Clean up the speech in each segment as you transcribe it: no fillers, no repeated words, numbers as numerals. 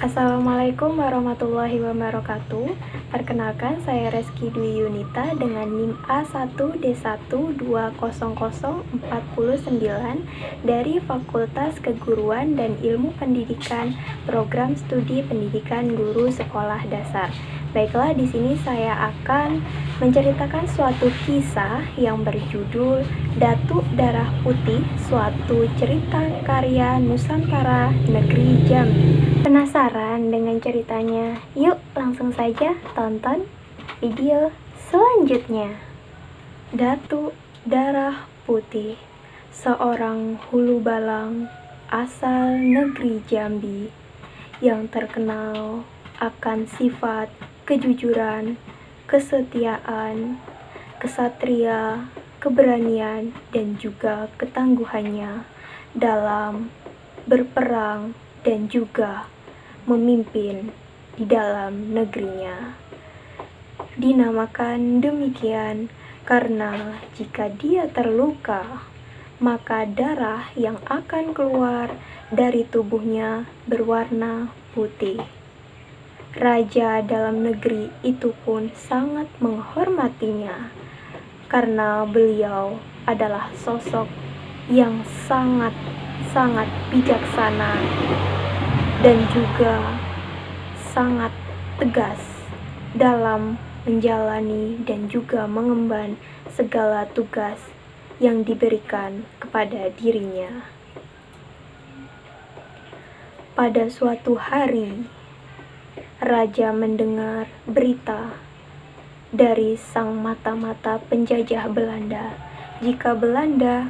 Assalamualaikum warahmatullahi wabarakatuh. Perkenalkan, saya Reski Dwi Yunita dengan NIM A1D1200409 dari Fakultas Keguruan dan Ilmu Pendidikan, Program Studi Pendidikan Guru Sekolah Dasar. Baiklah, di sini saya akan menceritakan suatu kisah yang berjudul Datuk Darah Putih, suatu cerita karya Nusantara Negeri Jambi. Penasaran dengan ceritanya? Yuk langsung saja tonton video selanjutnya. Datuk Darah Putih, seorang hulu balang asal negeri Jambi yang terkenal akan sifat kejujuran, kesetiaan, kesatria, keberanian, dan juga ketangguhannya dalam berperang dan juga memimpin di dalam negerinya. Dinamakan demikian karena jika dia terluka, maka darah yang akan keluar dari tubuhnya berwarna putih. Raja dalam negeri itu pun sangat menghormatinya karena beliau adalah sosok yang sangat bijaksana dan juga sangat tegas dalam menjalani dan juga mengemban segala tugas yang diberikan kepada dirinya. Pada suatu hari, Raja mendengar berita dari sang mata-mata penjajah Belanda jika Belanda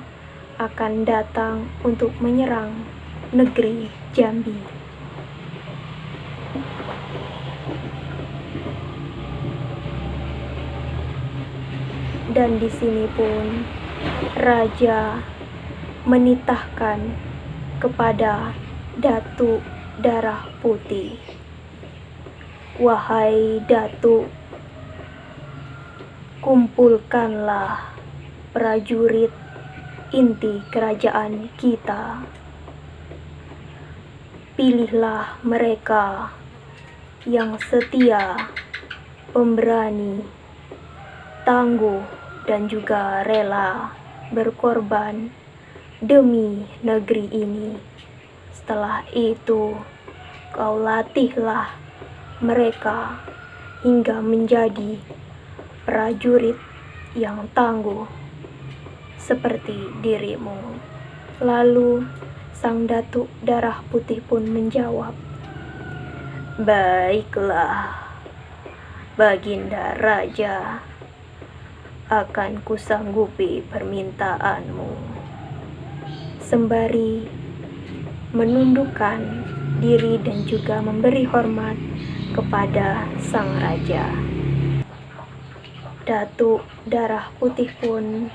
akan datang untuk menyerang negeri Jambi. Dan di sini pun Raja menitahkan kepada Datuk Darah Putih, "Wahai Datuk, kumpulkanlah prajurit inti kerajaan kita. Pilihlah mereka yang setia, pemberani, tangguh, dan juga rela berkorban demi negeri ini. Setelah itu, kau latihlah mereka hingga menjadi prajurit yang tangguh seperti dirimu." Lalu sang Datuk Darah Putih pun menjawab, "Baiklah, Baginda Raja, akan kusanggupi permintaanmu." Sembari menundukkan diri dan juga memberi hormat kepada sang raja, Datuk Darah Putih pun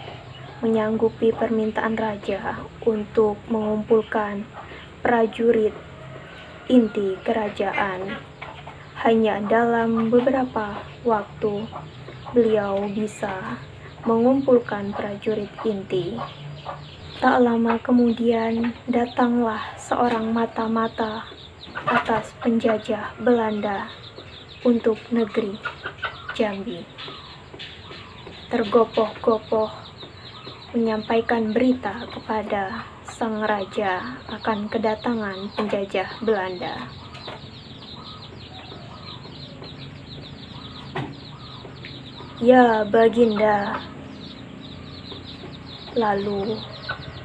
menyanggupi permintaan raja untuk mengumpulkan prajurit inti kerajaan. Hanya dalam beberapa waktu beliau bisa mengumpulkan prajurit inti. Tak lama kemudian datanglah seorang mata-mata atas penjajah Belanda untuk negeri Jambi. Tergopoh-gopoh menyampaikan berita kepada sang raja akan kedatangan penjajah Belanda. "Ya, Baginda." Lalu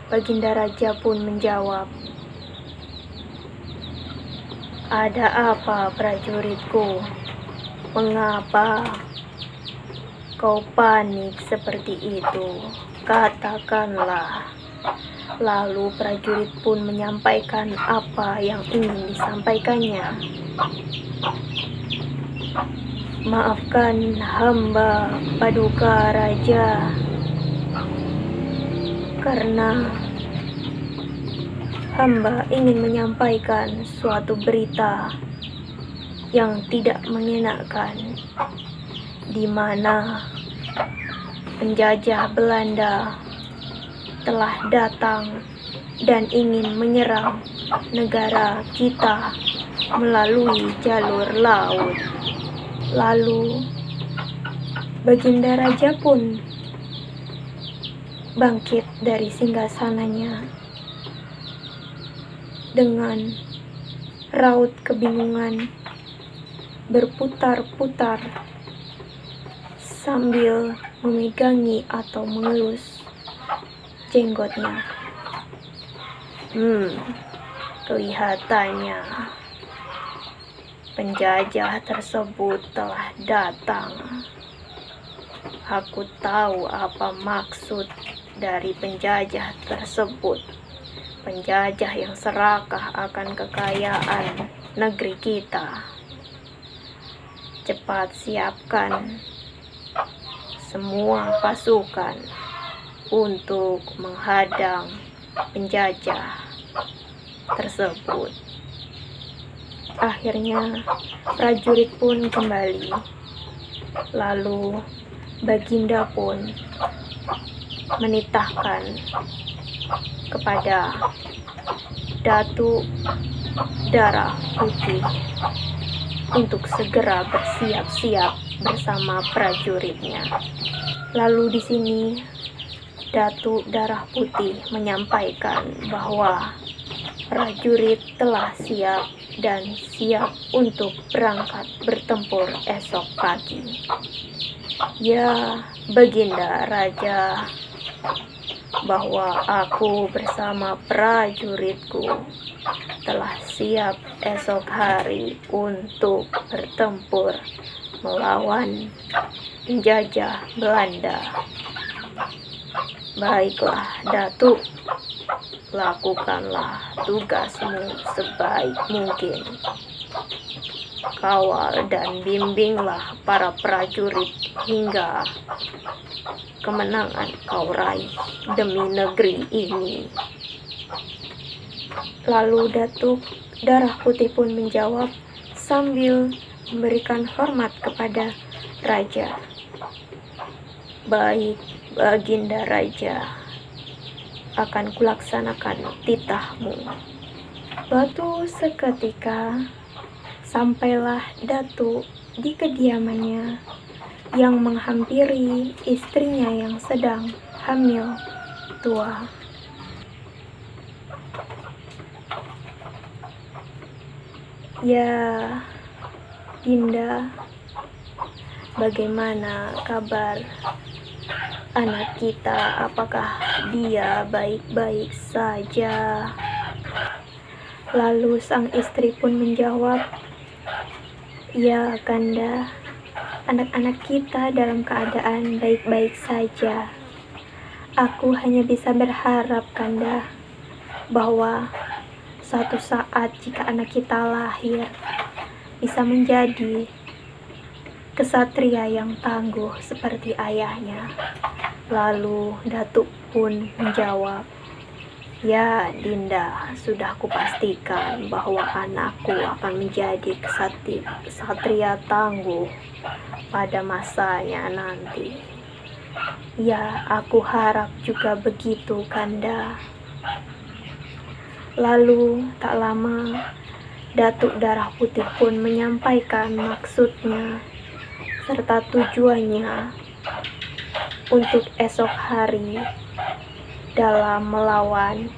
Baginda Raja pun menjawab, "Ada apa, prajuritku? Mengapa kau panik seperti itu? Katakanlah." Lalu prajurit pun menyampaikan apa yang ingin disampaikannya. "Maafkan hamba, Paduka Raja, karena hamba ingin menyampaikan suatu berita yang tidak mengenakan, di mana penjajah Belanda telah datang dan ingin menyerang negara kita melalui jalur laut. Lalu Baginda Raja pun bangkit dari singgasananya dengan raut kebingungan, berputar-putar sambil memegangi atau mengelus jenggotnya. Kelihatannya penjajah tersebut telah datang. Aku tahu apa maksud dari penjajah tersebut. Penjajah yang serakah akan kekayaan negeri kita. Cepat siapkan semua pasukan untuk menghadang penjajah tersebut. Akhirnya prajurit pun kembali. Lalu Baginda pun menitahkan kepada Datuk Darah Putih untuk segera bersiap-siap bersama prajuritnya. Lalu di sini Datuk Darah Putih menyampaikan bahwa prajurit telah siap dan siap untuk berangkat bertempur esok pagi. Ya, Baginda Raja, bahwa aku bersama prajuritku telah siap esok hari untuk bertempur melawan penjajah Belanda. Baiklah, Datuk, lakukanlah tugasmu sebaik mungkin. Kawal dan bimbinglah para prajurit hingga kemenangan kau raih demi negeri ini. Lalu Datuk Darah Putih pun menjawab sambil memberikan hormat kepada Raja. Baik, Baginda Raja, akan kulaksanakan titahmu. Suatu seketika sampailah Datuk di kediamannya yang menghampiri istrinya yang sedang hamil tua. Ya, Dinda, bagaimana kabar anak kita? Apakah dia baik-baik saja? Lalu sang istri pun menjawab, ya Kanda, anak-anak kita dalam keadaan baik-baik saja. Aku hanya bisa berharap, Kanda, bahwa suatu saat jika anak kita lahir, bisa menjadi kesatria yang tangguh seperti ayahnya. Lalu Datuk pun menjawab, ya Dinda, sudah kupastikan bahwa anakku akan menjadi kesatria tangguh pada masanya nanti. Ya, aku harap juga begitu, Kanda. Lalu tak lama Datuk Darah Putih pun menyampaikan maksudnya serta tujuannya untuk esok hari dalam melawan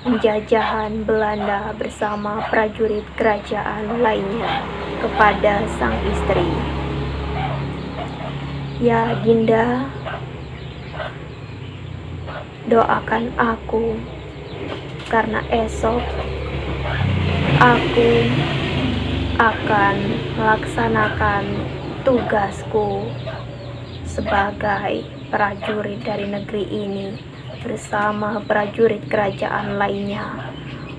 penjajahan Belanda bersama prajurit kerajaan lainnya kepada sang istri. Ya Dinda, doakan aku, karena esok aku akan melaksanakan tugasku sebagai prajurit dari negeri ini bersama prajurit kerajaan lainnya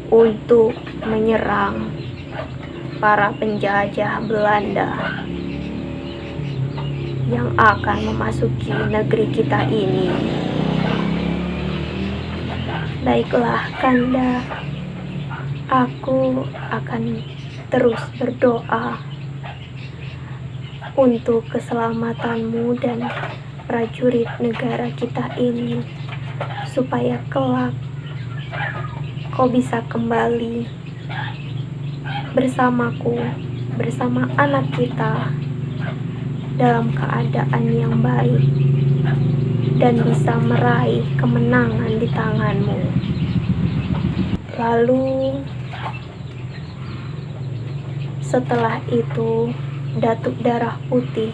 untuk menyerang para penjajah Belanda yang akan memasuki negeri kita ini. Baiklah Kanda, aku akan terus berdoa untuk keselamatanmu dan prajurit negara kita ini, supaya kelak kau bisa kembali bersamaku, bersama anak kita dalam keadaan yang baik dan bisa meraih kemenangan di tanganmu. Lalu setelah itu Datuk Darah Putih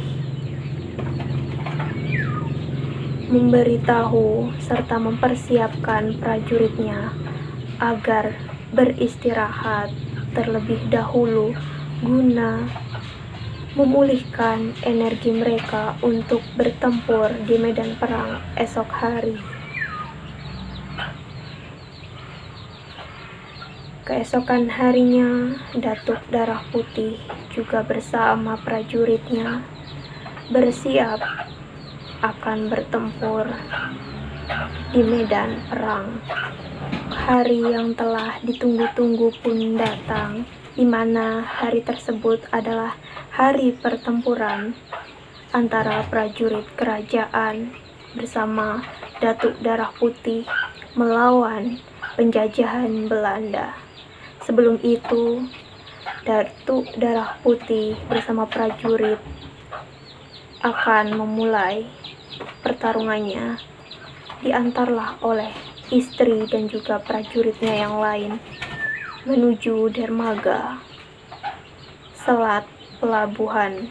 memberitahu serta mempersiapkan prajuritnya agar beristirahat terlebih dahulu guna memulihkan energi mereka untuk bertempur di medan perang esok hari. Keesokan harinya, Datuk Darah Putih juga bersama prajuritnya bersiap akan bertempur di medan perang. Hari yang telah ditunggu-tunggu pun datang, di mana hari tersebut adalah hari pertempuran antara prajurit kerajaan bersama Datuk Darah Putih melawan penjajahan Belanda. Sebelum itu, Datuk Darah Putih bersama prajurit akan memulai pertarungannya, diantarlah oleh istri dan juga prajuritnya yang lain menuju dermaga Selat Pelabuhan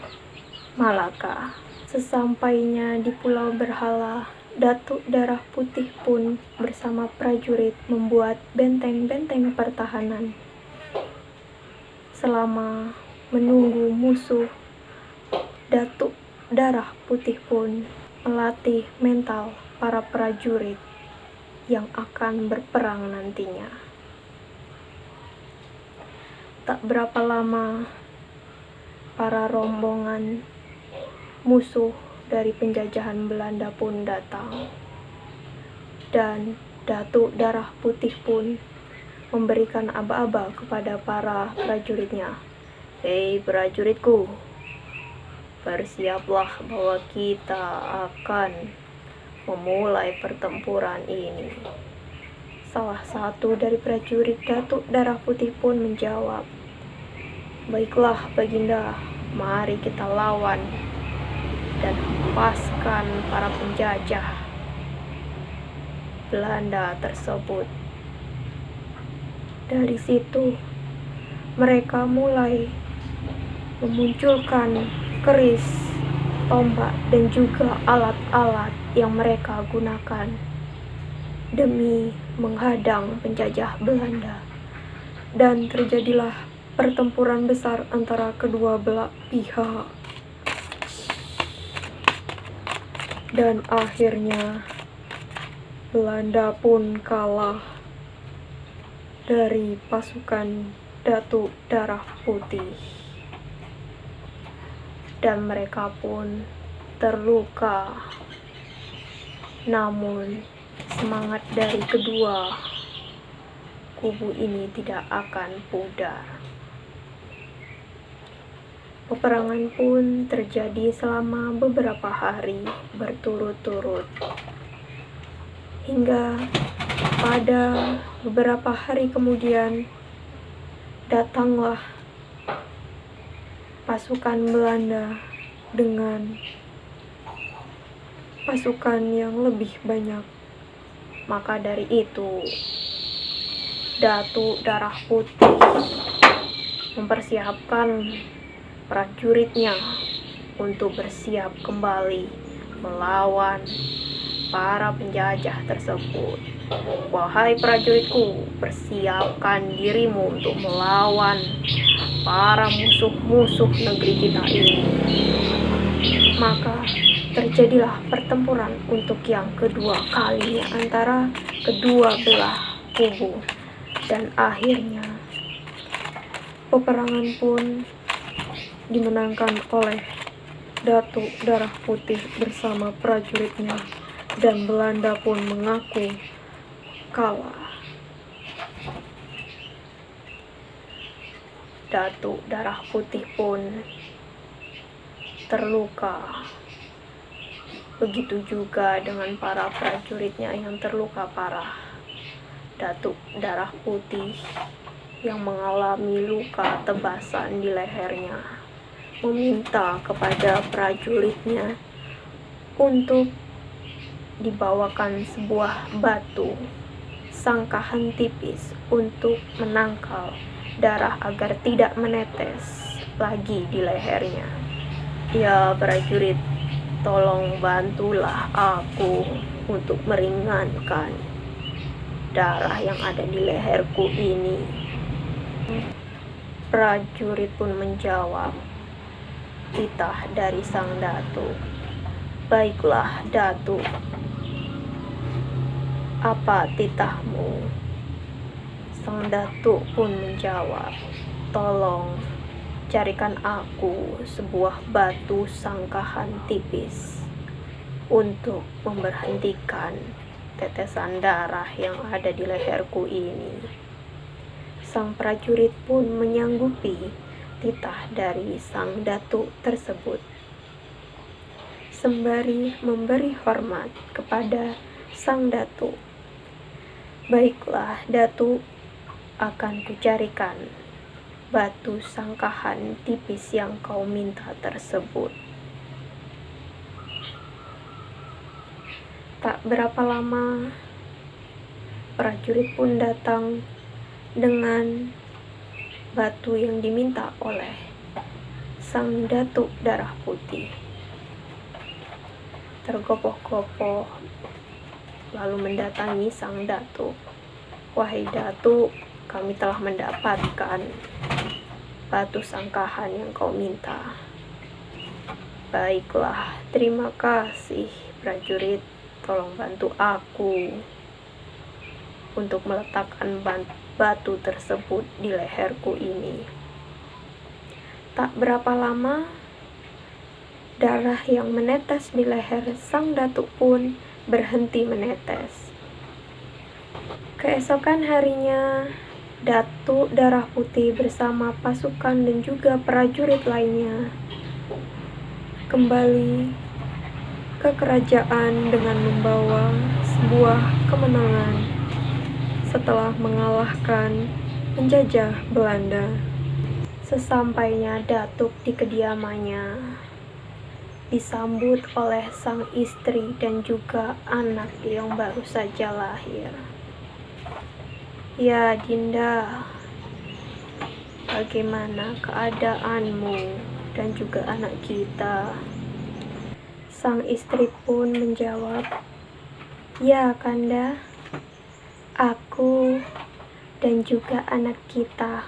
Malaka. Sesampainya di Pulau Berhala, Datuk Darah Putih pun bersama prajurit membuat benteng-benteng pertahanan. Selama menunggu musuh, Datuk Darah Putih pun melatih mental para prajurit yang akan berperang nantinya. Tak berapa lama, para rombongan musuh dari penjajahan Belanda pun datang, dan Datuk Darah Putih pun memberikan aba-aba kepada para prajuritnya. Hei prajuritku, bersiaplah bahwa kita akan memulai pertempuran ini. Salah satu dari prajurit Datuk Darah Putih pun menjawab, baiklah Baginda, mari kita lawan dan hempaskan para penjajah Belanda tersebut. Dari situ mereka mulai memunculkan keris, tombak, dan juga alat-alat yang mereka gunakan demi menghadang penjajah Belanda. Dan terjadilah pertempuran besar antara kedua belah pihak. Dan akhirnya Belanda pun kalah dari pasukan Datuk Darah Putih, dan mereka pun terluka. Namun semangat dari kedua kubu ini tidak akan pudar. Peperangan pun terjadi selama beberapa hari berturut-turut, hingga pada beberapa hari kemudian datanglah pasukan Belanda dengan pasukan yang lebih banyak. Maka dari itu, Datuk Darah Putih mempersiapkan prajuritnya untuk bersiap kembali melawan para penjajah tersebut. Wahai prajuritku, persiapkan dirimu untuk melawan para musuh-musuh negeri kita ini. Maka terjadilah pertempuran untuk yang kedua kalinya antara kedua belah kubu, dan akhirnya peperangan pun dimenangkan oleh Datuk Darah Putih bersama prajuritnya, dan Belanda pun mengaku kalah. Datuk Darah Putih pun terluka. Begitu juga dengan para prajuritnya yang terluka parah. Datuk Darah Putih yang mengalami luka tebasan di lehernya meminta kepada prajuritnya untuk dibawakan sebuah batu sangkahan tipis untuk menangkal darah agar tidak menetes lagi di lehernya. Ya prajurit, tolong bantulah aku untuk meringankan darah yang ada di leherku ini. Prajurit pun menjawab, titah dari sang datuk. Baiklah datuk, apa titahmu? Sang datuk pun menjawab, tolong carikan aku sebuah batu sangkahan tipis untuk memberhentikan tetesan darah yang ada di leherku ini. Sang prajurit pun menyanggupi titah dari sang datuk tersebut. Sembari memberi hormat kepada sang datuk, baiklah datuk, akan kucarikan batu sangkahan tipis yang kau minta tersebut. Tak berapa lama, prajurit pun datang dengan batu yang diminta oleh sang datuk Darah Putih. Tergopoh-gopoh lalu mendatangi sang datuk. Wahai datuk, kami telah mendapatkan batu sangkahan yang kau minta. Baiklah, terima kasih prajurit, tolong bantu aku untuk meletakkan batu tersebut di leherku ini. Tak berapa lama, darah yang menetes di leher sang datuk pun berhenti menetes. Keesokan harinya, Datuk Darah Putih bersama pasukan dan juga prajurit lainnya kembali ke kerajaan dengan membawa sebuah kemenangan setelah mengalahkan penjajah Belanda. Sesampainya Datuk di kediamannya, disambut oleh sang istri dan juga anak yang baru saja lahir. Ya Dinda, bagaimana keadaanmu dan juga anak kita? Sang istri pun menjawab, ya Kanda, aku dan juga anak kita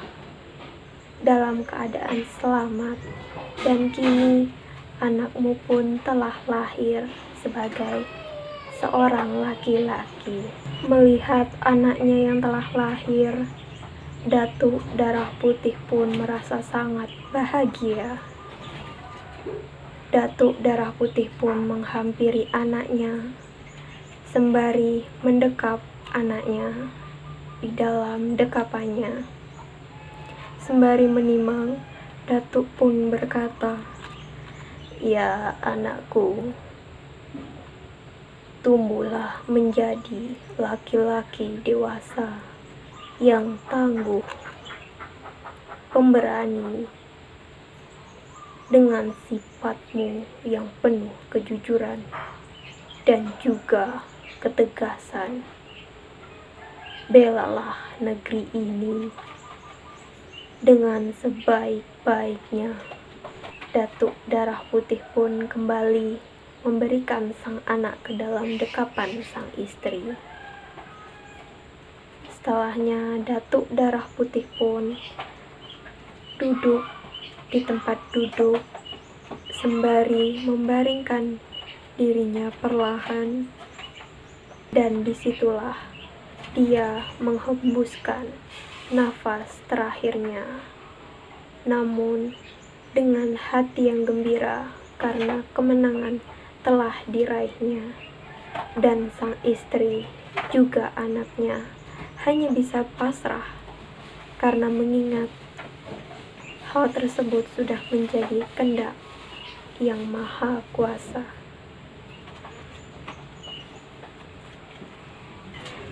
dalam keadaan selamat, dan kini anakmu pun telah lahir sebagai seorang laki-laki. Melihat anaknya yang telah lahir, Datuk Darah Putih pun merasa sangat bahagia. Datuk Darah Putih pun menghampiri anaknya sembari mendekap anaknya di dalam dekapannya. Sembari menimang, Datuk pun berkata, ya anakku, tumbuhlah menjadi laki-laki dewasa yang tangguh, pemberani, dengan sifatmu yang penuh kejujuran dan juga ketegasan. Belalah negeri ini dengan sebaik-baiknya. Datuk Darah Putih pun kembali memberikan sang anak ke dalam dekapan sang istri. Setelahnya Datuk Darah Putih pun duduk di tempat duduk sembari membaringkan dirinya perlahan, dan disitulah dia menghembuskan nafas terakhirnya, namun dengan hati yang gembira karena kemenangan telah diraihnya. Dan sang istri juga anaknya hanya bisa pasrah karena mengingat hal tersebut sudah menjadi kehendak yang Maha Kuasa.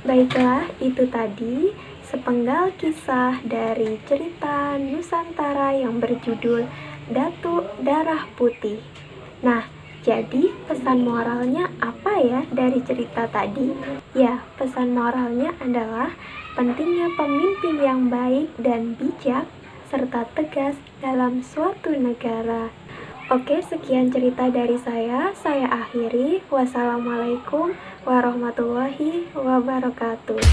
Baiklah, itu tadi sepenggal kisah dari cerita Nusantara yang berjudul Datuk Darah Putih. Nah, jadi pesan moralnya apa ya dari cerita tadi? Ya, pesan moralnya adalah pentingnya pemimpin yang baik dan bijak serta tegas dalam suatu negara. Oke, sekian cerita dari saya akhiri. Wassalamualaikum warahmatullahi wabarakatuh.